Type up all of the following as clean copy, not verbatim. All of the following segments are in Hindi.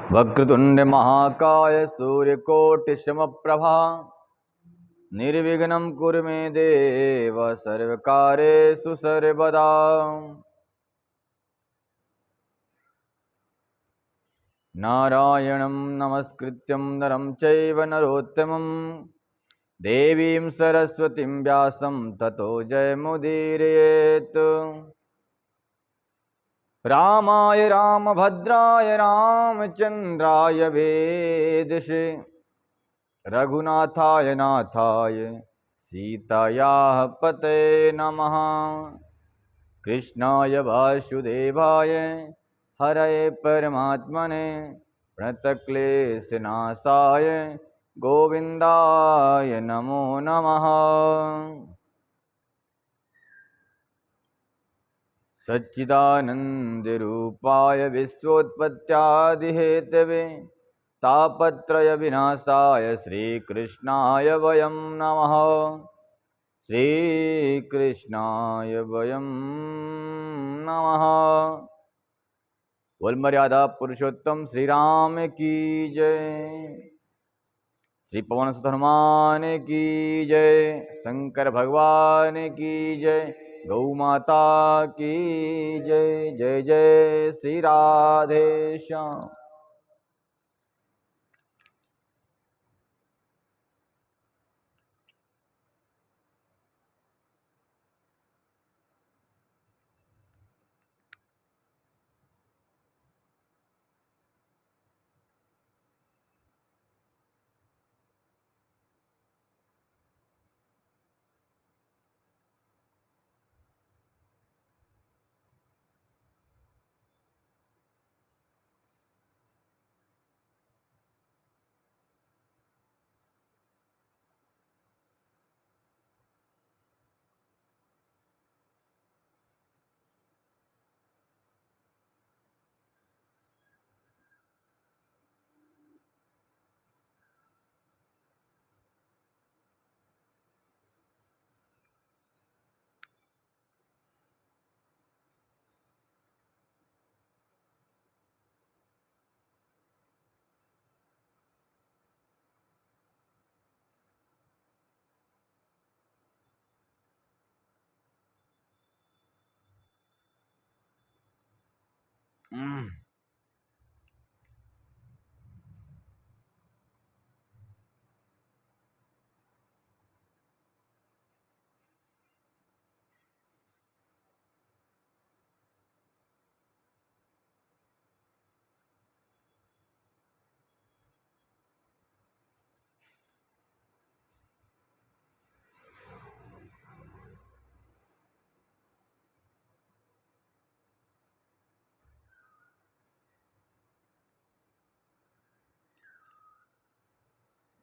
वक्रतुंड महाकाय सूर्यकोटि समप्रभा निर्विघ्नं कुरु मे देव सर्वकार्येषु सर्वदा। नारायणं नमस्कृत्यं नरं चैव नरोत्तमं देवीं सरस्वतीं व्यासं ततो जयमुदीरयेत्। रामाय रामभद्राय रामचन्द्राय वेदसे रघुनाथाय नाथाय सीतायाः पतये नमः। कृष्णाय वासुदेवाय हरये परमात्मने प्रणतक्लेशनाशाय गोविन्दाय नमो नमः। सच्चिदानन्दरूपाय विश्वोत्पत्त्यादिहेतवे तापत्रय विनाशाय श्रीकृष्णाय वयं नमः। श्रीकृष्णाय वयं नमः। बोल मर्यादा पुरुषोत्तम श्री राम की जय। श्री पवन सुत हनुमान की जय। शंकर भगवान की जय। गौ माता की जय। जय जय श्री राधे श्याम।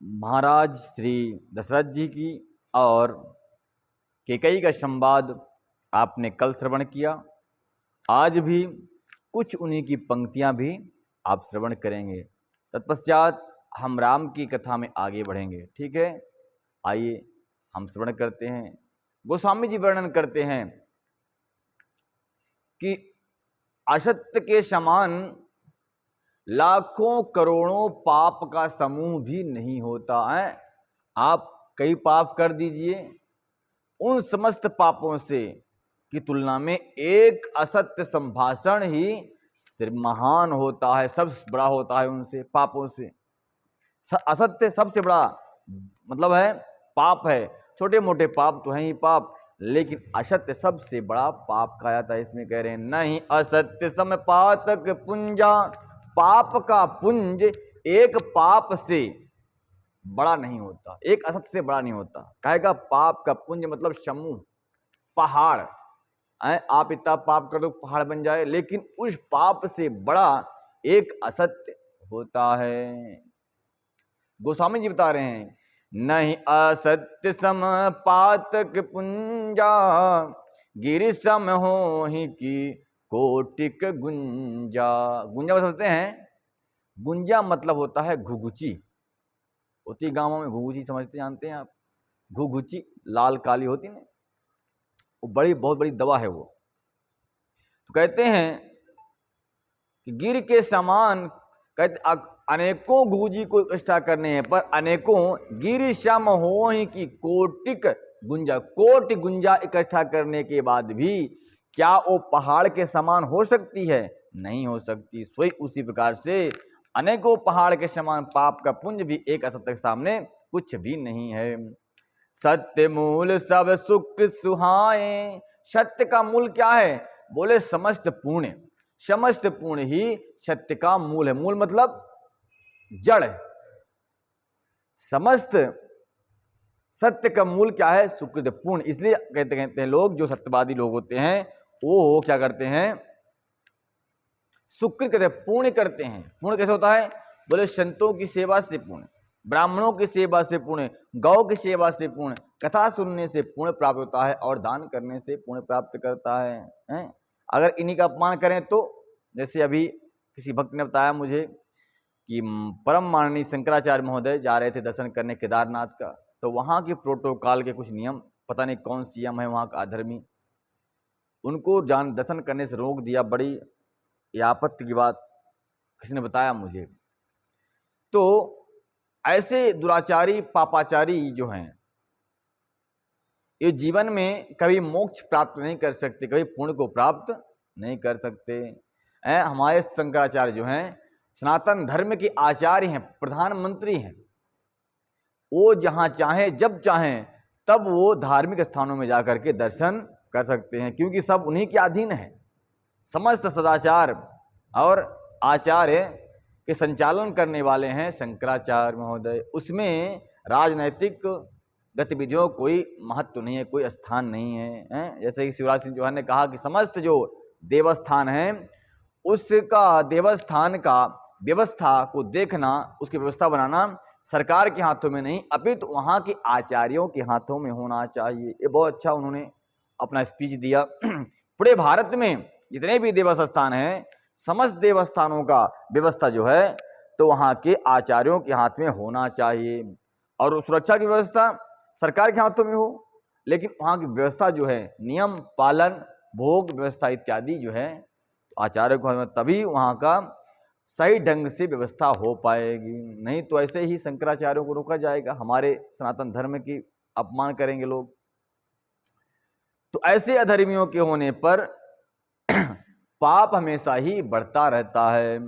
महाराज श्री दशरथ जी की और कैकेयी का संवाद आपने कल श्रवण किया। आज भी कुछ उन्हीं की पंक्तियां भी आप श्रवण करेंगे। तत्पश्चात हम राम की कथा में आगे बढ़ेंगे। ठीक है, आइए हम श्रवण करते हैं। गोस्वामी जी वर्णन करते हैं कि असत्य के समान लाखों करोड़ों पाप का समूह भी नहीं होता है। आप कई पाप कर दीजिए, उन समस्त पापों से की तुलना में एक असत्य संभाषण ही महान होता है, सबसे बड़ा होता है उनसे पापों से। असत्य सबसे बड़ा मतलब है पाप है। छोटे मोटे पाप तो हैं ही पाप, लेकिन असत्य सबसे बड़ा पाप कहा जाता है। इसमें कह रहे हैं नहीं असत्य सम पातक पुंजा, पाप का पुंज एक पाप से बड़ा नहीं होता, एक असत्य से बड़ा नहीं होता। कहेगा पाप का पुंज मतलब समूह, पहाड़। आप इतना पाप कर दो पहाड़ बन जाए, लेकिन उस पाप से बड़ा एक असत्य होता है। गोस्वामी जी बता रहे हैं नहीं असत्य सम पातक पुंजा, गिरि सम हो ही की कोटिक गुंजा। गुंजा समझते हैं? गुंजा मतलब होता है घुघुची। होती गांवों में घुघुची, समझते जानते हैं आप? घुघुची लाल काली होती ना, वो बहुत बड़ी दवा है वो। तो कहते हैं कि गिर के समान कहते अनेकों गुजी को इकट्ठा करने हैं, पर अनेकों गिरि श्याम हो ही की कोटिक गुंजा, कोटि गुंजा इकट्ठा करने के बाद भी क्या वो पहाड़ के समान हो सकती है? नहीं हो सकती। सोई उसी प्रकार से अनेकों पहाड़ के समान पाप का पुंज भी एक असत्य के सामने कुछ भी नहीं है। सत्य मूल सब सुकृत सुहाए, सत्य का मूल क्या है? बोले समस्त पुण्य, समस्त पुण्य ही सत्य का मूल है। मूल मतलब जड़ है। समस्त सत्य का मूल क्या है? सुकृत पुण्य। इसलिए कहते हैं लोग, जो सत्यवादी लोग होते हैं वो क्या करते हैं? सुकृत कहते हैं, पुण्य करते हैं। पुण्य कैसे होता है? बोले संतों की सेवा से पुण्य, ब्राह्मणों की सेवा से पुण्य, गौ की सेवा से पुण्य, कथा सुनने से पुण्य प्राप्त होता है और दान करने से पुण्य प्राप्त करता है? अगर इन्हीं का अपमान करें तो, जैसे अभी किसी भक्त ने बताया मुझे कि परम माननीय शंकराचार्य महोदय जा रहे थे दर्शन करने केदारनाथ का, तो वहाँ के प्रोटोकॉल के कुछ नियम, पता नहीं कौन सीएम है वहाँ का अधर्मी, उनको दर्शन करने से रोक दिया। बड़ी आपत्ति की बात किसी ने बताया मुझे। तो ऐसे दुराचारी पापाचारी जो हैं, ये जीवन में कभी मोक्ष प्राप्त नहीं कर सकते, कभी पुण्य को प्राप्त नहीं कर सकते। हमारे शंकराचार्य जो हैं सनातन धर्म के आचार्य हैं, प्रधानमंत्री हैं। वो जहाँ चाहें जब चाहें तब वो धार्मिक स्थानों में जाकर के दर्शन कर सकते हैं, क्योंकि सब उन्हीं के अधीन है। समस्त सदाचार और आचार्य के संचालन करने वाले हैं शंकराचार्य महोदय। उसमें राजनैतिक गतिविधियों कोई महत्व नहीं है, कोई स्थान नहीं है। जैसे कि शिवराज सिंह चौहान ने कहा कि समस्त जो देवस्थान है उसका, देवस्थान का व्यवस्था को देखना, उसकी व्यवस्था बनाना सरकार के हाथों में नहीं, अपितु वहाँ के आचार्यों के हाथों में होना चाहिए। ये बहुत अच्छा उन्होंने अपना स्पीच दिया। पूरे भारत में जितने भी देवस्थान हैं, समस्त देवस्थानों का व्यवस्था जो है तो वहाँ के आचार्यों के हाथ में होना चाहिए, और सुरक्षा की व्यवस्था सरकार के हाथों में हो, लेकिन वहाँ की व्यवस्था जो है, नियम पालन, भोग व्यवस्था इत्यादि जो है आचार्य को, तभी वहाँ का सही ढंग से व्यवस्था हो पाएगी। नहीं तो ऐसे ही शंकराचार्यों को रोका जाएगा, हमारे सनातन धर्म की अपमान करेंगे लोग। तो ऐसे अधर्मियों के होने पर पाप हमेशा ही बढ़ता रहता है।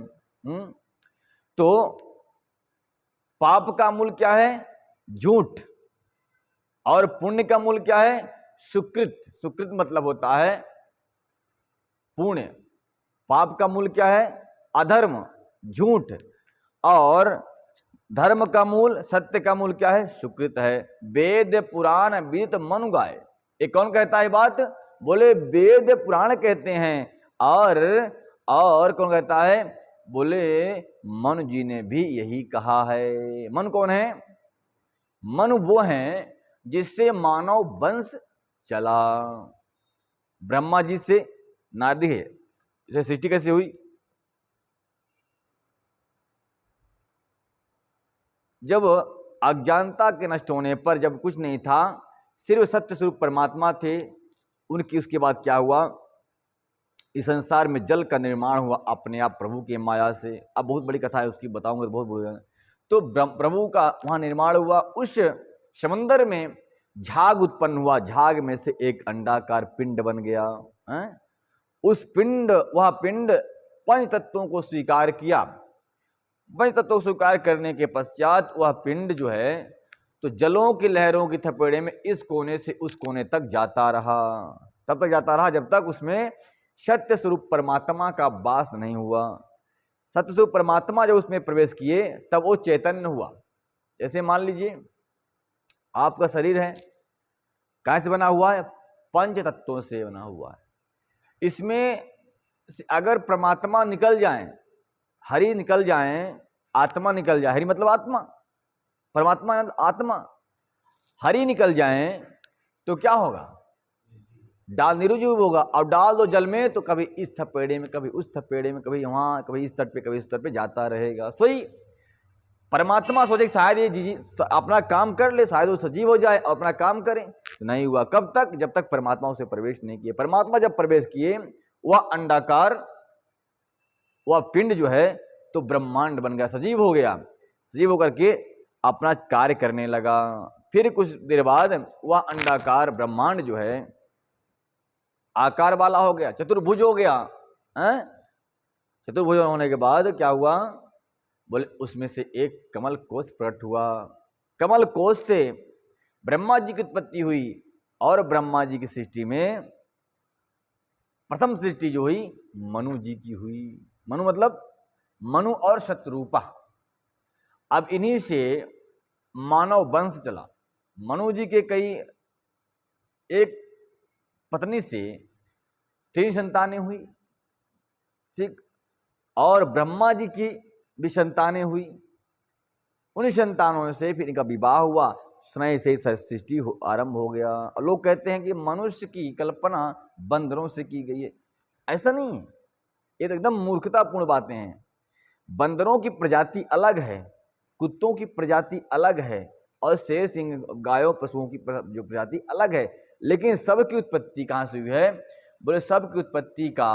तो पाप का मूल क्या है? झूठ। और पुण्य का मूल क्या है? सुकृत। सुकृत मतलब होता है पुण्य। पाप का मूल क्या है? अधर्म, झूठ। और धर्म का मूल, सत्य का मूल क्या है? सुकृत है। वेद पुराण विदित मनु गाय। ये कौन कहता है बात? बोले वेद पुराण कहते हैं। और कौन कहता है? बोले मनु जी ने भी यही कहा है। मनु कौन है? मनु वो हैं जिससे मानव वंश चला। ब्रह्मा जी से नारदी है, इसे सृष्टि कैसे हुई? जब अज्ञानता के नष्ट होने पर, जब कुछ नहीं था, सिर्फ सत्य स्वरूप परमात्मा थे, उनकी उसके बाद क्या हुआ? इस संसार में जल का निर्माण हुआ अपने आप प्रभु की माया से। अब बहुत बड़ी कथा है, उसकी बताऊंगा, बहुत बड़ी। तो प्रभु का वहां निर्माण हुआ। उस समंदर में झाग उत्पन्न हुआ, झाग में से एक अंडाकार पिंड बन गया है? उस पिंड, वह पिंड पंच तत्वों को स्वीकार किया। पंच तत्वों को स्वीकार करने के पश्चात वह पिंड जो है तो जलों की लहरों की थपेड़े में इस कोने से उस कोने तक जाता रहा। तब तक जाता रहा जब तक उसमें सत्य स्वरूप परमात्मा का वास नहीं हुआ। सत्य स्वरूप परमात्मा जब उसमें प्रवेश किए तब वो चैतन्य हुआ। जैसे मान लीजिए आपका शरीर है, कहाँ से बना हुआ है? पंच तत्वों से बना हुआ है। इसमें अगर परमात्मा निकल जाए, हरि निकल जाए, आत्मा निकल जाए, हरि मतलब आत्मा, परमात्मा आत्मा, हरि निकल जाए तो क्या होगा? डाल निर्जीव होगा। और डाल दो जल में तो कभी इस थपेड़े में, कभी उस थपेड़े में, कभी वहां, कभी इस तट पे, कभी इस तट पे जाता रहेगा। सोई परमात्मा सोचे शायद ये अपना काम कर ले, शायद वो सजीव हो जाए और अपना काम करे, तो नहीं हुआ। कब तक? जब तक परमात्मा उसे प्रवेश नहीं किए। परमात्मा जब प्रवेश किए, वह अंडाकार, वह पिंड जो है तो ब्रह्मांड बन गया, सजीव हो गया। सजीव होकर के अपना कार्य करने लगा। फिर कुछ देर बाद वह अंडाकार ब्रह्मांड जो है आकार वाला हो गया, चतुर्भुज हो गया। चतुर्भुज होने के बाद क्या हुआ, बोले उसमें से एक कमल कोश प्रकट हुआ। कमल कोश से ब्रह्मा जी की उत्पत्ति हुई और ब्रह्मा जी की सृष्टि में प्रथम सृष्टि जो हुई मनु जी की हुई। मनु मतलब मनु और शतरूपा। अब इन्हीं से मानव वंश चला। मनु जी के कई एक पत्नी से 3 संतानें हुई, ठीक, और ब्रह्मा जी की भी संतानें हुई। उन संतानों से फिर इनका विवाह हुआ, स्नेह से सृष्टि आरंभ हो गया। और लोग कहते हैं कि मनुष्य की कल्पना बंदरों से की गई है। ऐसा नहीं है, ये तो एकदम मूर्खतापूर्ण बातें हैं। बंदरों की प्रजाति अलग है, कुत्तों की प्रजाति अलग है, और शेर सिंह गायों पशुओं की जो प्रजाति अलग है। लेकिन सबकी उत्पत्ति कहाँ से हुई है, बोले सबकी उत्पत्ति का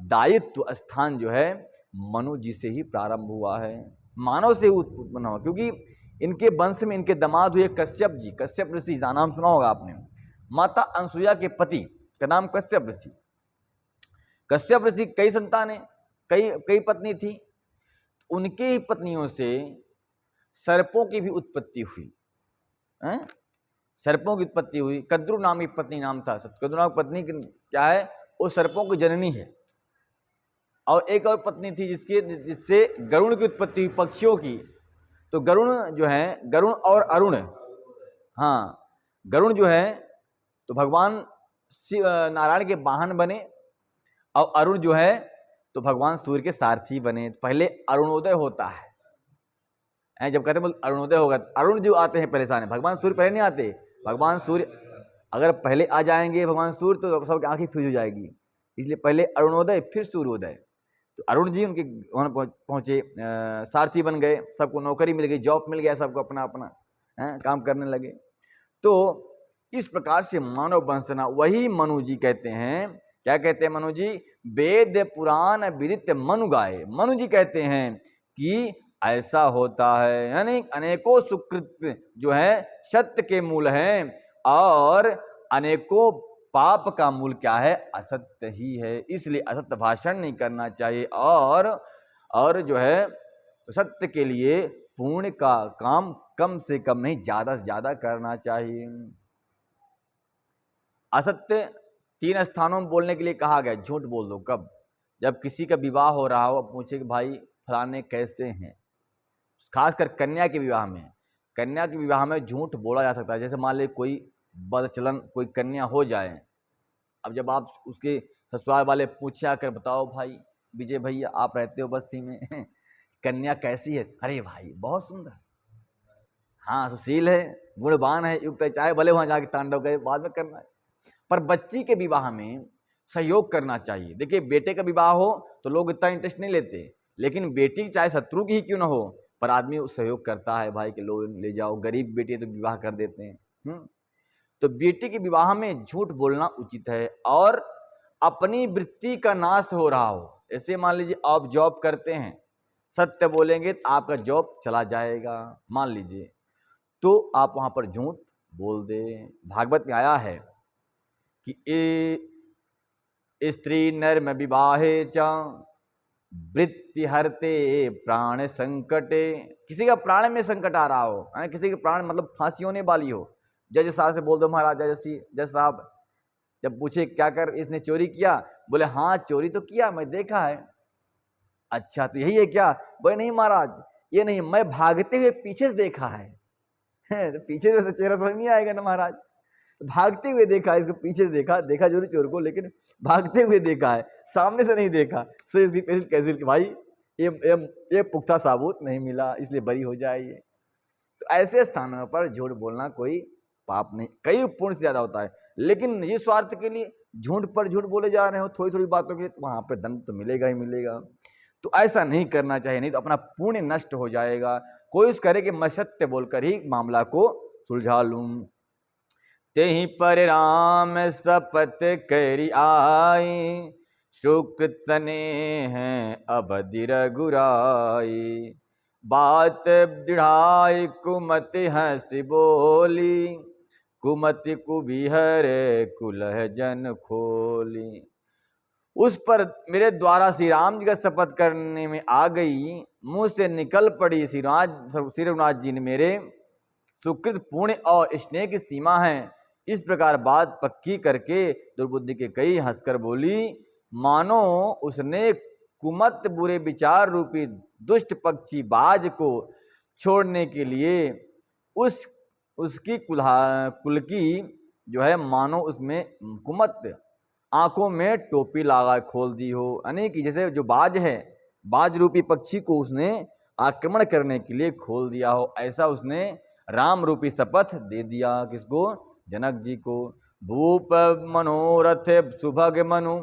दायित्व स्थान जो है मनु जी से ही प्रारंभ हुआ है, मानव से उत्पन्न हुआ। क्योंकि इनके वंश में इनके दामाद हुए कश्यप जी। कश्यप ऋषि का नाम सुना होगा आपने। माता अनसुईया के पति का नाम कश्यप ऋषि। कश्यप ऋषि कई संतानें, कई पत्नी थी। उनके ही पत्नियों से सर्पों की भी उत्पत्ति हुई। सर्पों की उत्पत्ति हुई। कद्रु नाम की पत्नी नाम था। कद्रु नाम की पत्नी क्या है, वो सर्पों की जननी है। और एक और पत्नी थी जिससे गरुण की उत्पत्ति हुई, पक्षियों की। तो गरुण जो है, गरुण और अरुण, हाँ, गरुण जो है तो भगवान नारायण के वाहन बने, और अरुण जो है तो भगवान सूर्य के सारथी बने। पहले अरुणोदय होता है, जब कहते हैं अरुणोदय होगा, अरुण जो आते हैं परेशान है, भगवान सूर्य पहले नहीं आते। भगवान सूर्य अगर पहले आ जाएंगे भगवान सूर्य तो सबकी आंखें फ्यूज हो जाएगी। इसलिए पहले अरुणोदय फिर सूर्योदय। तो अरुण जी उनके वहाँ पहुँचे, सारथी बन गए, सबको नौकरी मिल गई, जॉब मिल गया, सबको अपना अपना काम करने लगे। तो इस प्रकार से मानव वंशना वही मनु जी कहते हैं। क्या कहते हैं मनु जी, वेद पुराण विदित मनु गाए। मनु जी कहते हैं कि ऐसा होता है, यानी अनेकों सुकृत जो है सत्य के मूल हैं, और अनेकों पाप का मूल क्या है, असत्य ही है। इसलिए असत्य भाषण नहीं करना चाहिए, और जो है सत्य के लिए पुण्य का काम कम से कम नहीं, ज्यादा से ज्यादा करना चाहिए। असत्य 3 स्थानों में बोलने के लिए कहा गया। झूठ बोल दो कब, जब किसी का विवाह हो रहा हो, पूछे कि भाई फलाने कैसे हैं। खासकर कन्या के विवाह में, कन्या के विवाह में झूठ बोला जा सकता है। जैसे मान ली कोई बदचलन कोई कन्या हो जाए, अब जब आप उसके ससुराल वाले पूछे आकर, बताओ भाई विजय भैया आप रहते हो बस्ती में, कन्या कैसी है, अरे भाई बहुत सुंदर, हाँ सुशील है, गुणवान है, युक्त है, चाहे भले वहां जाके तांडव करे, बाद में करना है। पर बच्ची के विवाह में सहयोग करना चाहिए। देखिए बेटे का विवाह हो तो लोग इतना इंटरेस्ट नहीं लेते, लेकिन बेटी चाहे शत्रु की ही क्यों ना हो, पर आदमी सहयोग करता है, भाई के लो ले जाओ, गरीब बेटी तो विवाह कर देते हैं। तो बेटी के विवाह में झूठ बोलना उचित है। और अपनी वृत्ति का नाश हो रहा हो, ऐसे मान लीजिए आप जॉब करते हैं, सत्य बोलेंगे तो आपका जॉब चला जाएगा मान लीजिए, तो आप वहां पर झूठ बोल दे। भागवत में आया है कि ए स्त्री नर विवाहे च वृत्ति हरते प्राण संकटे। किसी का प्राण में संकट आ रहा हो, किसी के प्राण मतलब फांसी होने वाली हो, जज साहब से बोल दो, महाराज जज साहब, जब पूछे क्या कर इसने चोरी किया, बोले हाँ चोरी तो किया, मैं देखा है। अच्छा तो यही है क्या, बोले नहीं महाराज ये नहीं, मैं भागते हुए पीछे से देखा है। तो पीछे से चेहरा समझ नहीं आएगा ना महाराज, भागते हुए देखा है, इसको पीछे से देखा जरूर चोर को, लेकिन भागते हुए देखा है, सामने से नहीं देखा। सो इसकी कैसे कि भाई ये पुख्ता साबूत नहीं मिला, इसलिए बरी हो जाए ये। तो ऐसे स्थानों पर झूठ बोलना कोई पाप नहीं, कई पुण्य से ज्यादा होता है। लेकिन ये स्वार्थ के लिए झूठ पर झूठ बोले जा रहे हो थोड़ी थोड़ी बातों के लिए, तो वहां पर दंड तो मिलेगा ही मिलेगा। तो ऐसा नहीं करना चाहिए, नहीं तो अपना पुण्य नष्ट हो जाएगा। कोशिश करे कि मैं सत्य बोलकर ही मामला को सुलझा लूं। तेहि पर राम शपथ करि आई, सुकृत सने हैं अवधि रघुराई। बात दृढ़ाई कुमति हंसी बोली, कुमति कुबिहर कुलह जन खोली। उस पर मेरे द्वारा श्री राम जी का शपथ करने में आ गई, मुंह से निकल पड़ी श्री रघुनाथ जी ने मेरे सुकृत पुण्य और स्नेह की सीमा है। इस प्रकार बात पक्की करके दुर्बुद्धि के कई हंसकर बोली, मानो उसने कुमत बुरे विचार रूपी दुष्ट पक्षी बाज को छोड़ने के लिए उसकी कुल की जो है मानो उसमें कुमत आंखों में टोपी लगा खोल दी हो। यानी कि जैसे जो बाज है, बाज रूपी पक्षी को उसने आक्रमण करने के लिए खोल दिया हो, ऐसा उसने राम रूपी शपथ दे दिया। किसको? जनक जी को। भूप मनोरथ सुभग मनु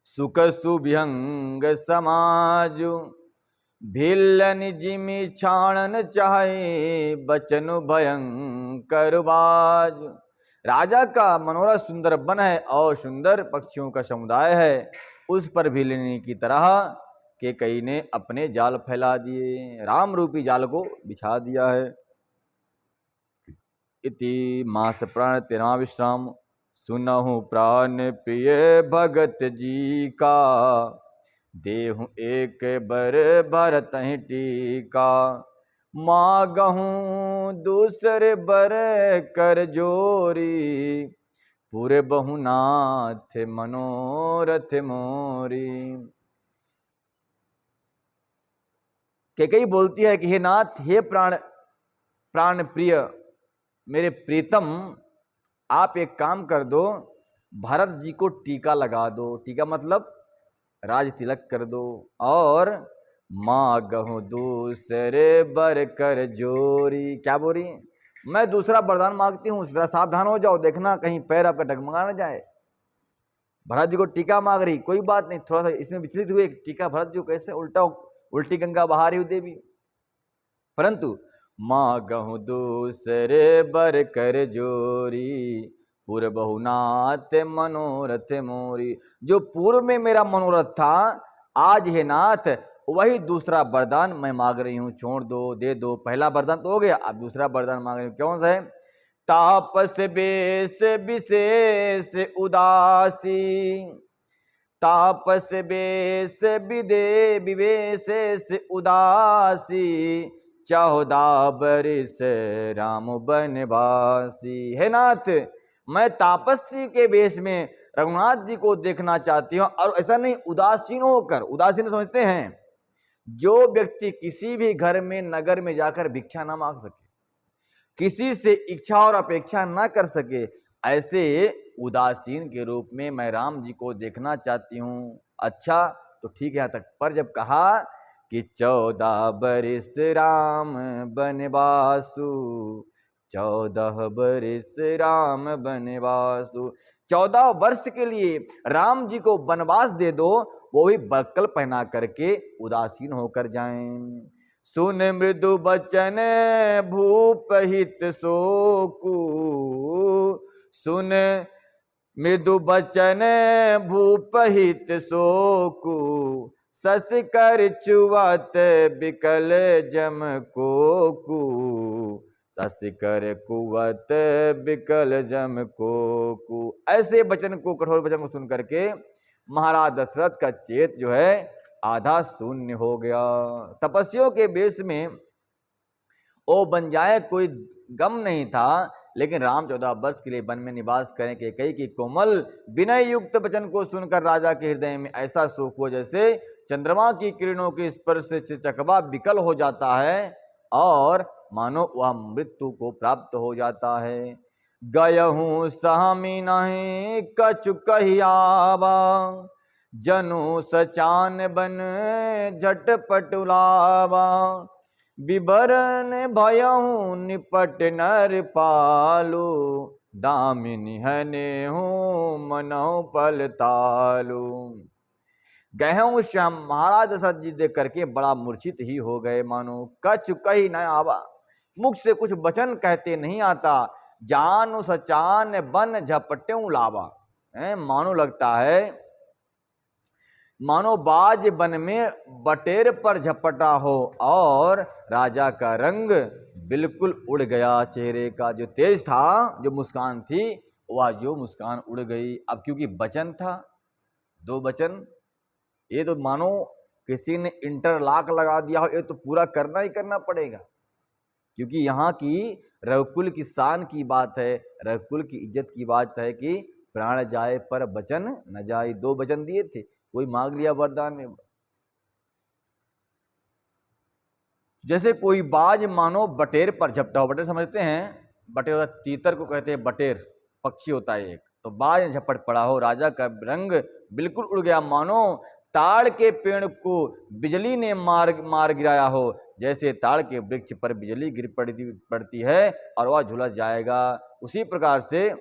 सुख सुभ्यंग समाज, भिल्लन जिमि छाणन चाहे बचनु भयंकर बाज। राजा का मनोरथ सुंदर वन है और सुंदर पक्षियों का समुदाय है, उस पर भिल्लनी की तरह के कई ने अपने जाल फैला दिए, राम रूपी जाल को बिछा दिया है। इति मास प्राण तेरा विश्राम, सुनहु प्राण प्रिय भगत जी का, देहु एक बर भरत टीका। मागहूँ दूसरे बर कर जोरी, पूरे बहुनाथ मनोरथ मोरी। कैकेयी बोलती है कि हे नाथ, हे प्राण प्रिय मेरे प्रीतम, आप एक काम कर दो, भरत जी को टीका लगा दो। टीका मतलब राज तिलक कर दो। और मांगहूँ दूसरे बर कर जोरी। क्या बोली? मैं दूसरा वरदान मांगती हूँ, जरा सावधान हो जाओ, देखना कहीं पैर आपका डगमगा न जाए। भरत जी को टीका मांग रही, कोई बात नहीं, थोड़ा सा इसमें विचलित हुए, टीका भरत जी कैसे उल्टी गंगा बहा रही देवी। परंतु मांगहूँ दूसरे बर कर जोरी, पूर्व बहुनाथ मनोरथ मोरी। जो पूर्व में मेरा मनोरथ था, आज हे नाथ वही दूसरा वरदान मैं मांग रही हूँ, छोड़ दो, दे दो। पहला वरदान तो हो गया, अब दूसरा वरदान मांग रही हूँ। कौन सा है? तापस बेस विशेष उदासी, तापस बेस विवेश उदासी, 14 बरिस राम बनवासी। हे नाथ, मैं तापसी के वेश में रघुनाथ जी को देखना चाहती हूँ, और ऐसा नहीं उदासीन होकर। उदासीन समझते हैं जो व्यक्ति किसी भी घर में नगर में जाकर भिक्षा ना मांग सके, किसी से इच्छा और अपेक्षा ना कर सके, ऐसे उदासीन के रूप में मैं राम जी को देखना चाहती हूँ। अच्छा तो ठीक है यहाँ तक, पर जब कहा कि 14 बरिस राम बनवासु, 14 बरिस राम बनवासु, 14 वर्ष के लिए राम जी को वनवास दे दो, वो भी बक्कल पहना करके उदासीन होकर जाएं। सुन मृदु बचन भूप हित सोकु, सुन मृदु बचन भूप हित सोकु, सस कर चुवत बिकल जम कोकु, सस कर कुवत बिकल जम कोकु। ऐसे वचन को, कठोर वचन को सुन करके महाराज दशरथ का चेत जो है आधा शून्य हो गया। तपस्वियों के वेश में ओ बन जाए कोई गम नहीं था, लेकिन राम 14 वर्ष के लिए वन में निवास करें, कैकेयी की कोमल विनय युक्त वचन को सुनकर राजा के हृदय में ऐसा शोक हो जैसे चंद्रमा की किरणों के स्पर्श से चकवा विकल हो जाता है, और मानो वह मृत्यु को प्राप्त हो जाता है। गयहूँ सहमी नहीं कछु कहियावा, जनु सचान बन झटपट उलावा, विवरण भयहूँ निपट नर पालू, दामिनी हने हूँ मनहु पल तालू। गए हूँ श्याम, महाराज दशरथ जी देख करके बड़ा मूर्छित ही हो गए, मानो कछु कही न आवा, मुख से कुछ वचन कहते नहीं आता। जानु सचान बन झपटे लावा, मानो लगता है मानो बाज वन में बटेर पर झपटा हो और राजा का रंग बिल्कुल उड़ गया। चेहरे का जो तेज था, जो मुस्कान थी, वह जो मुस्कान उड़ गई। अब क्योंकि वचन था, 2 वचन, ये तो मानो किसी ने इंटरलॉक लगा दिया हो, ये तो पूरा करना ही करना पड़ेगा, क्योंकि यहाँ की रघुकुल की शान की बात है, रघुकुल की इज्जत की बात है कि प्राण जाए पर वचन न जाए। 2 वचन दिए थे, कोई मांग लिया वरदान में। जैसे कोई बाज मानो बटेर पर झपटा हो, बटेर समझते हैं, बटेर होता तीतर को कहते हैं, बटेर पक्षी होता है एक, तो बाज झपट पड़ा हो, राजा का रंग बिल्कुल उड़ गया, मानो ताड़ के पेड़ को बिजली ने मार गिराया हो। जैसे ताड़ के वृक्ष पर बिजली गिर पड़ती है और वह झुलस जाएगा, उसी प्रकार से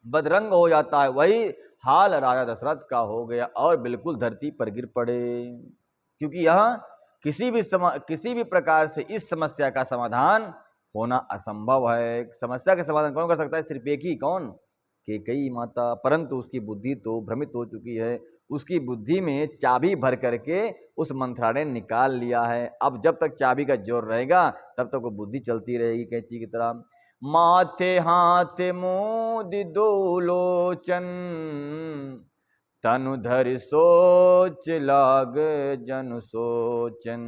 बदरंग हो जाता है। वही हाल राजा दशरथ का हो गया और बिल्कुल धरती पर गिर पड़े। क्योंकि यह किसी भी प्रकार से इस समस्या का समाधान होना असंभव है। समस्या का समाधान कौन कर सकता है? सिर्फ एक ही, कौन? कैकेयी माता। परंतु उसकी बुद्धि तो भ्रमित हो चुकी है, उसकी बुद्धि में चाबी भर करके उस मंथरा ने निकाल लिया है। अब जब तक चाबी का जोर रहेगा तब तक वो बुद्धि चलती रहेगी कैंची की तरह। माथे हाथ मोदि दो लोचन, तनु धरि सोच लाग जन सोचन,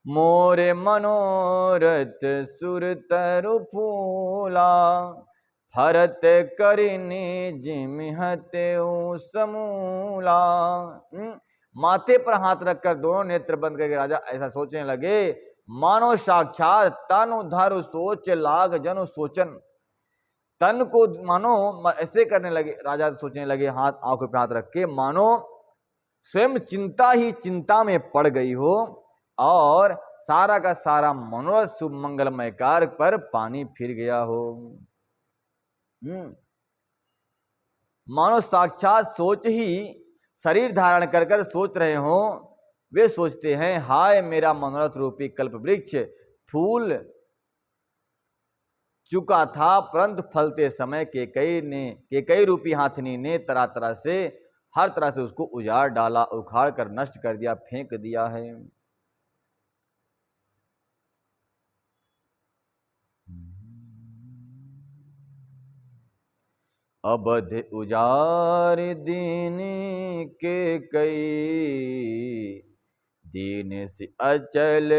मोरे मनोरथ सुर तरु फूला, फरत करिनी जिमिहत समूला। माथे पर हाथ रखकर दोनों नेत्र बंद करके राजा ऐसा सोचने लगे, मानो साक्षात तनु धरु सोच लाग जनु सोचन। तन को मानो ऐसे करने लगे, राजा सोचने लगे, हाथ आंखों पे हाथ रख के, मानो स्वयं चिंता ही चिंता में पड़ गई हो और सारा का सारा मनोरथ शुभ मंगलमय कार्य पर पानी फिर गया हो। मानो साक्षात सोच ही शरीर धारण कर कर सोच रहे हो। वे सोचते हैं, हाय मेरा मनोरथ रूपी कल्प वृक्ष फूल चुका था, परंतु फलते समय कैकेयी रूपी हाथनी ने तरह तरह से, हर तरह से उसको उजाड़ डाला, उखाड़ कर नष्ट कर दिया, फेंक दिया है। अबध उजार दीन कैकेयी, दीन से अचल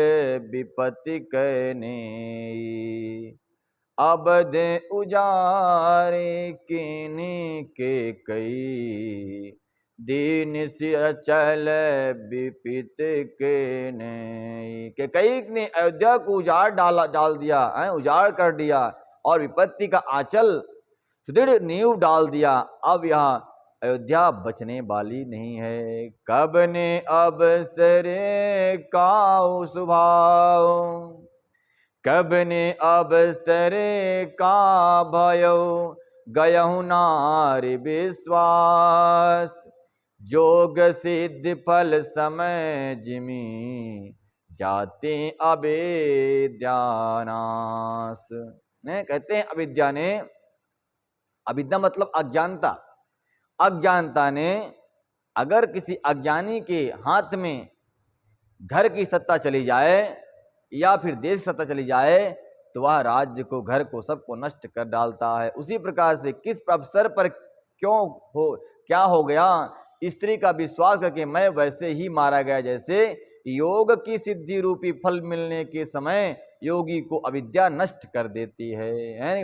विपत्ति कहने। अबध उजारे कीनी कैकेयी, दीन से अचल विपित के नहीं। कैकेयी ने अयोध्या को डाल दिया है, उजाड़ कर दिया और विपत्ति का आंचल सुदृढ़ नींव डाल दिया। अब यहाँ अयोध्या बचने वाली नहीं है। कब ने अब सरे काऊ सुभाव, कब ने अब सरे का भयो, गयहु नारी विश्वास, जोग सिद्ध फल समय जिमी, जाते अविद्यानाश। ने कहते हैं अविद्या ने, अविद्या मतलब अज्ञानता, अज्ञानता ने अगर किसी अज्ञानी के हाथ में घर की सत्ता चली जाए या फिर देश सत्ता चली जाए तो वह राज्य को, घर को, सबको नष्ट कर डालता है। उसी प्रकार से किस अवसर पर क्या हो गया, स्त्री का विश्वास करके मैं वैसे ही मारा गया। जैसे योग की सिद्धि रूपी फल मिलने के समय योगी को अविद्या नष्ट कर देती है।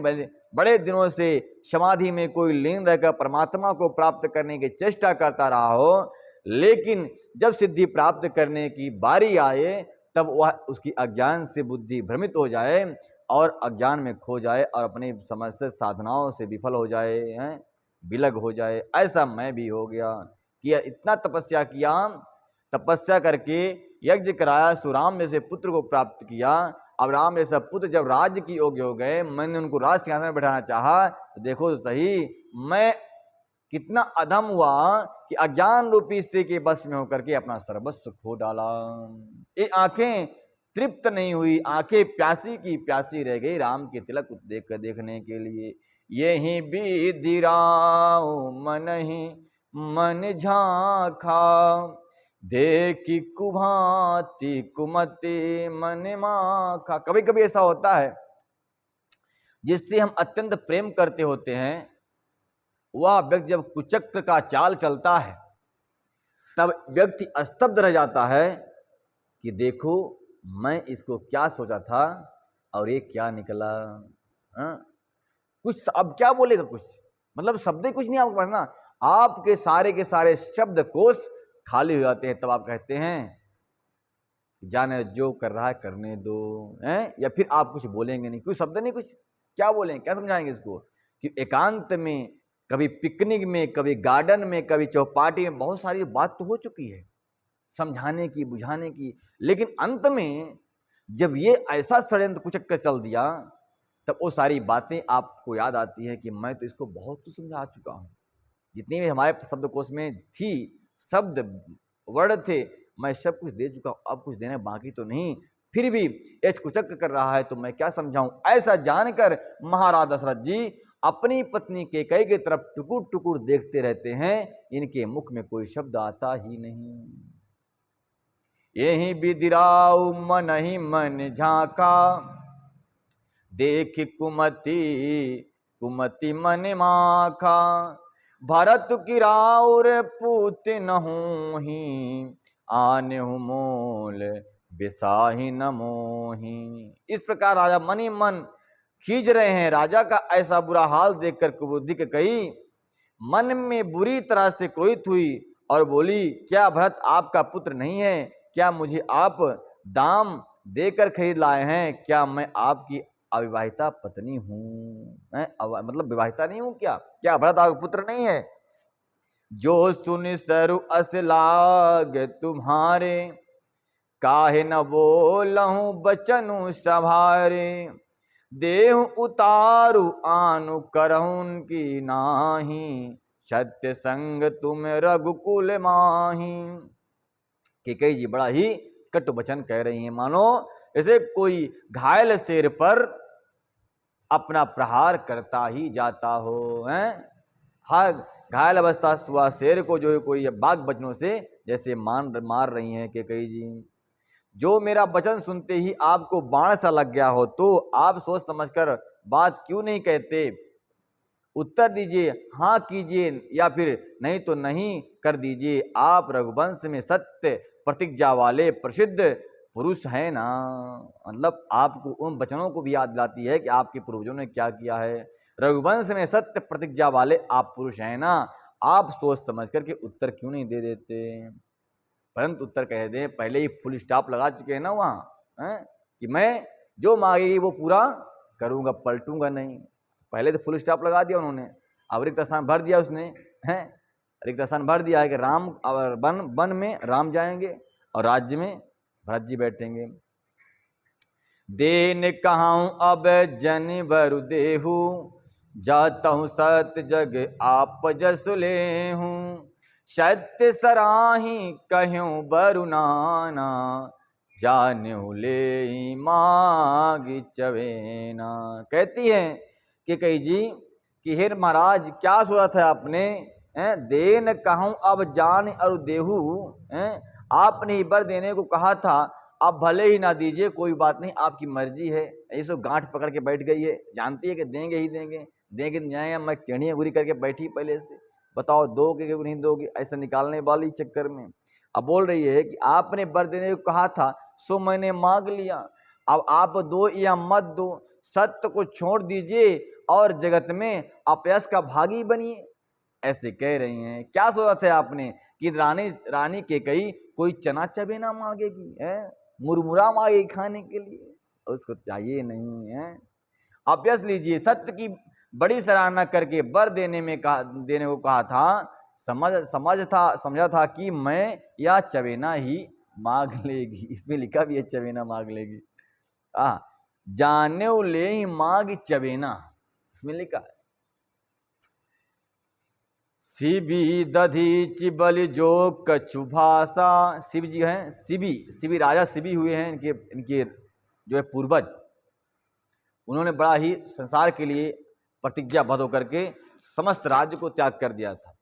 बड़े दिनों से समाधि में कोई लीन रहकर परमात्मा को प्राप्त करने की चेष्टा करता रहा हो, लेकिन जब सिद्धि प्राप्त करने की बारी आए तब वह उसकी अज्ञान से बुद्धि भ्रमित हो जाए और अज्ञान में खो जाए और अपनी समस्त साधनाओं से विफल हो जाए, विलग हो जाए। ऐसा मैं भी हो गया कि इतना तपस्या किया, तपस्या करके यज्ञ कराया, सुराम जैसे पुत्र को प्राप्त किया। अब राम जैसा पुत्र जब राज्य की योग्य हो गए, मैंने उनको राज सिंहासन में बैठाना चाहा तो देखो तो सही मैं कितना अधम हुआ कि अज्ञान रूपी स्त्री के बस में होकर के अपना सर्वस्व खो डाला। ये आंखें तृप्त नहीं हुई, आंखें प्यासी की प्यासी रह गई राम के तिलक देखने के लिए। यही विधि राव मन ही मन झांका, देखी कुभांति कुमति मन माखा। कभी कभी ऐसा होता है जिससे हम अत्यंत प्रेम करते होते हैं, वह व्यक्ति जब कुचक्र का चाल चलता है तब व्यक्ति स्तब्ध रह जाता है कि देखो मैं इसको क्या सोचा था और ये क्या निकला। कुछ अब क्या बोलेगा, कुछ मतलब शब्द ही कुछ नहीं आपके पास ना, आपके सारे के सारे शब्द कोश खाली हो जाते हैं। तब आप कहते हैं जाने जो कर रहा है करने दो, हैं? या फिर आप कुछ बोलेंगे नहीं, कुछ शब्द नहीं, कुछ क्या बोलेंगे, क्या समझाएंगे इसको। कि एकांत में, कभी पिकनिक में, कभी गार्डन में, कभी चौपाटी में बहुत सारी बात तो हो चुकी है समझाने की, बुझाने की, लेकिन अंत में जब ये ऐसा षड्यंत्र कुचक्कर चल दिया तब वो सारी बातें आपको याद आती है कि मैं तो इसको बहुत कुछ समझा चुका हूँ। जितनी भी हमारे शब्दकोश में थी, शब्द वर्ड थे, मैं सब कुछ दे चुका हूँ, अब कुछ देना बाकी तो नहीं, फिर भी ये कुचक्कर कर रहा है तो मैं क्या समझाऊं। ऐसा जानकर महाराज दशरथ जी अपनी पत्नी कैकेयी की तरफ टुकुर टुकुर देखते रहते हैं, इनके मुख में कोई शब्द आता ही नहीं। यही बिदिराऊ मन ही मन झांका, देख कुमति कुमति मन माखा, भरत की राउर पूत नहोही, आने मोल बिसाही न मोही। इस प्रकार राजा मन ही मन खींच रहे हैं। राजा का ऐसा बुरा हाल देखकर कुबुद्धि कैकेयी मन में बुरी तरह से क्रोधित हुई और बोली, क्या भरत आपका पुत्र नहीं है? क्या मुझे आप दाम देकर खरीद लाए हैं? क्या मैं आपकी अविवाहिता पत्नी हूं? मतलब विवाहिता नहीं हूं क्या? क्या भरत आपका पुत्र नहीं है? जो सुन सरु अस लाग तुम्हारे, काहे न बोलहूं बचनु सभारे, देहु उतारू आनु करहुन की नाही, सत्य संग तुम रघुकुल माही। कैकेयी जी बड़ा ही कटु वचन कह रही हैं, मानो जैसे कोई घायल शेर पर अपना प्रहार करता ही जाता हो। हाँ, घायल अवस्था हुआ शेर को जो कोई बाघ वचनों से जैसे मार रही हैं कैकेयी जी। जो मेरा वचन सुनते ही आपको बाण सा लग गया हो तो आप सोच समझकर बात क्यों नहीं कहते? उत्तर दीजिए, हाँ कीजिए या फिर नहीं तो नहीं कर दीजिए। आप रघुवंश में सत्य प्रतिज्ञा वाले प्रसिद्ध पुरुष हैं ना। मतलब आपको उन वचनों को भी याद दिलाती है कि आपके पूर्वजों ने क्या किया है। रघुवंश में सत्य प्रतिज्ञा वाले आप पुरुष हैं ना। आप सोच समझ करके उत्तर क्यों नहीं दे देते? परंतु उत्तर कह दें, पहले ही फुल स्टॉप लगा चुके हैं ना वहाँ, कि मैं जो मांगेगी वो पूरा करूँगा, पलटूंगा नहीं। पहले तो फुल स्टॉप लगा दिया उन्होंने, अब रिक्त स्थान भर दिया उसने, हैं रिक्त स्थान भर दिया है कि राम और वन में राम जाएंगे और राज्य में भरत जी बैठेंगे। देन कहाऊं अब जन बरु देहू, जाता हूँ सत जग आप जस लेहूं, सत्य सराही कहूं बरु नाना, जान्यू ले माग चवेना। कहती है कि कैकेयी जी कि हे महाराज क्या सोचा था आपने? देन कहूं अब जान और देहू, आपने ही बर देने को कहा था, आप भले ही ना दीजिए, कोई बात नहीं, आपकी मर्जी है। ऐसे गांठ पकड़ के बैठ गई है, जानती है कि देंगे ही देंगे, देंगे नहीं। मैं टेढ़ियाँ गुरी करके बैठी पहले से, बताओ दोगे कि नहीं दोगे, ऐसा निकालने वाली चक्कर में। अब बोल रही है कि आपने बर देने को कहा था सो मैंने मांग लिया, अब आप दो या मत दो, सत्य को छोड़ दीजिए और जगत में अपयश का भागी बनिए। ऐसे कह रही हैं। क्या सोचा था आपने कि रानी कैकेयी कोई चना चबेना मांगेगी, मुरमुरा मांगेगी खाने के लिए? उसको चाहिए नहीं है। अपयश लीजिए, सत्य की बड़ी सराहना करके बर देने को कहा था, समझा था कि मैं या चबेना ही मांग लेगी। इसमें लिखा भी है चबेना मांग लेगी। जाने ले ही मांग चबेना, इसमें लिखा है। शिबी दधीचि बलि जो कछु भाषा। शिव जी हैं, शिबी राजा शिबी हुए हैं इनके जो है पूर्वज। उन्होंने बड़ा ही संसार के लिए प्रतिज्ञाबद्ध होकर के समस्त राज्य को त्याग कर दिया था।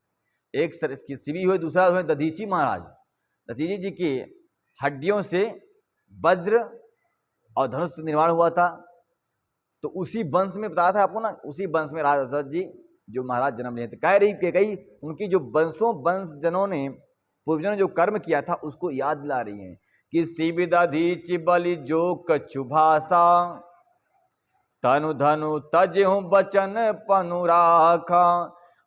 एक सर इसकी शिवी हुए, दूसरा हुए दधीची महाराज। दधीची जी की हड्डियों से वज्र और धनुष निर्माण हुआ था। तो उसी वंश में बताया था आपको ना, उसी वंश में राजा दशरथ जी जो महाराज जन्म लिए थे। कह रही के कई उनकी जो वंशजनों ने, पूर्वजों ने जो कर्म किया था उसको याद दिला रही हैं कि शिव दधीचि बलि जो कछु भाषा, तनु धनु तजहु बचन पनु राखा,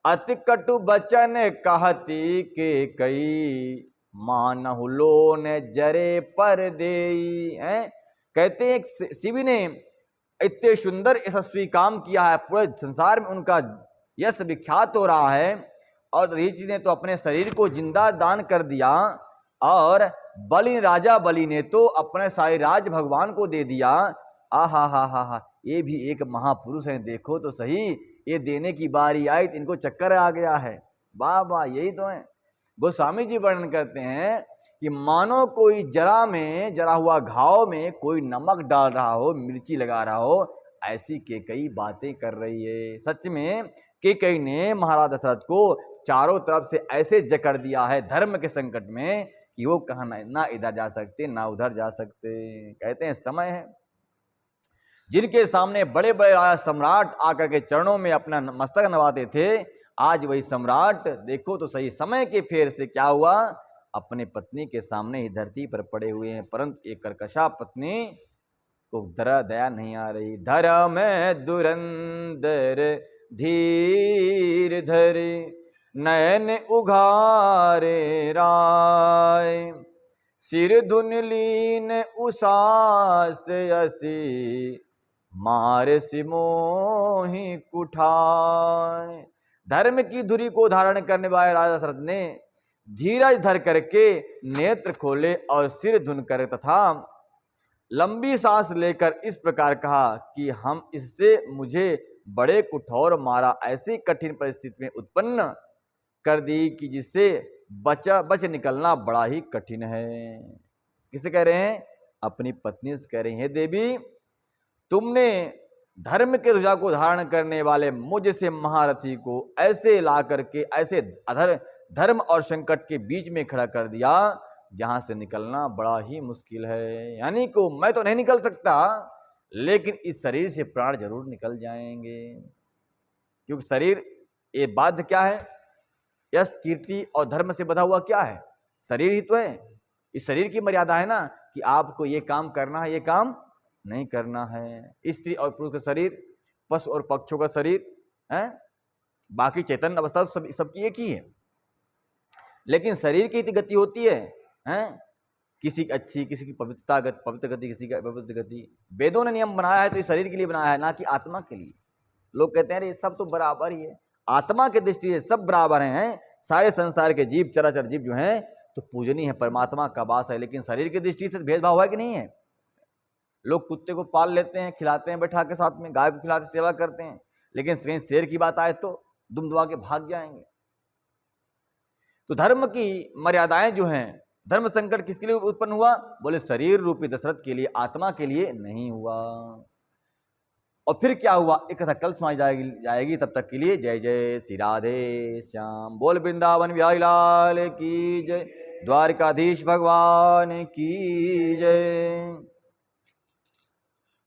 अति कटु बचन कहती के कई, मानहु लोन जरे पर देई। कहते हैं शिव ने इतने सुंदर यशस्वी काम किया है, पूरे संसार में उनका यश विख्यात हो रहा है, और दधीचि ने तो अपने शरीर को जिंदा दान कर दिया, और राजा बलि ने तो अपने सारे राज भगवान को दे दिया। आहा हा हा हा, ये भी एक महापुरुष हैं, देखो तो सही, ये देने की बारी आई तो इनको चक्कर आ गया है। वाह वाह, यही तो है। गोस्वामी जी वर्णन करते हैं कि मानो कोई जरा हुआ घाव में कोई नमक डाल रहा हो, मिर्ची लगा रहा हो, ऐसी केकई बातें कर रही है। सच में केकई ने महाराज दशरथ को चारों तरफ से ऐसे जकड़ दिया है धर्म के संकट में कि वो कहा ना इधर जा सकते ना उधर जा सकते। कहते हैं समय है, जिनके सामने बड़े बड़े राजा सम्राट आकर के चरणों में अपना मस्तक नवाते थे, आज वही सम्राट देखो तो सही समय के फेर से क्या हुआ, अपने पत्नी के सामने ही धरती पर पड़े हुए हैं। परंतु एक कर्कशा पत्नी को दया नहीं आ रही। धर्म दुरंदर धीर धरे, नयन उघारे राय, सिर धुन लीन उसास यसी, मार सिमोही कुठाय। धर्म की धुरी को धारण करने वाले राजा दशरथ ने धीरज धर करके नेत्र खोले और सिर धुन कर तथा लंबी सांस लेकर इस प्रकार कहा कि हम इससे मुझे बड़े कुठौर मारा, ऐसी कठिन परिस्थिति में उत्पन्न कर दी कि जिससे बच निकलना बड़ा ही कठिन है। किसे कह रहे हैं? अपनी पत्नी से कह रहे हैं, देवी तुमने धर्म के ध्वजा को धारण करने वाले मुझ से महारथी को ऐसे ला करके ऐसे धर्म और संकट के बीच में खड़ा कर दिया जहां से निकलना बड़ा ही मुश्किल है। यानी को मैं तो नहीं निकल सकता, लेकिन इस शरीर से प्राण जरूर निकल जाएंगे, क्योंकि शरीर ये बाध्य क्या है, यश कीर्ति और धर्म से बधा हुआ क्या है, शरीर ही तो है। इस शरीर की मर्यादा है ना कि आपको ये काम करना है, ये काम नहीं करना है। स्त्री और पुरुष का शरीर, पशु और पक्षियों का शरीर है, बाकी चैतन्य अवस्था सबकी एक ही है, लेकिन शरीर की इतनी गति होती है, किसी की अच्छी, किसी की पवित्र गति, किसी की अपवित्र गति। वेदों ने नियम बनाया है तो इस शरीर के लिए बनाया है, ना कि आत्मा के लिए। लोग कहते हैं ये सब तो बराबर ही है, आत्मा के दृष्टि से सब बराबर हैं। सारे संसार के जीव, चराचर जीव जो हैं तो पूजनीय है, परमात्मा का वास है, लेकिन शरीर की दृष्टि से भेदभाव है कि नहीं है। लोग कुत्ते को पाल लेते हैं, खिलाते हैं बैठा के साथ में, गाय को खिलाते सेवा करते हैं, लेकिन कहीं शेर की बात आए तो दुम दबा के भाग जाएंगे। तो धर्म की मर्यादाएं जो हैं, धर्म संकट किसके लिए उत्पन्न हुआ? बोले शरीर रूपी दशरथ के लिए, आत्मा के लिए नहीं हुआ। और फिर क्या हुआ, एक कथा कल सुनाई जाएगी। तब तक के लिए जय जय श्री राधे श्याम। बोल वृंदावन बिहारी लाल की जय, द्वारकाधीश भगवान की जय।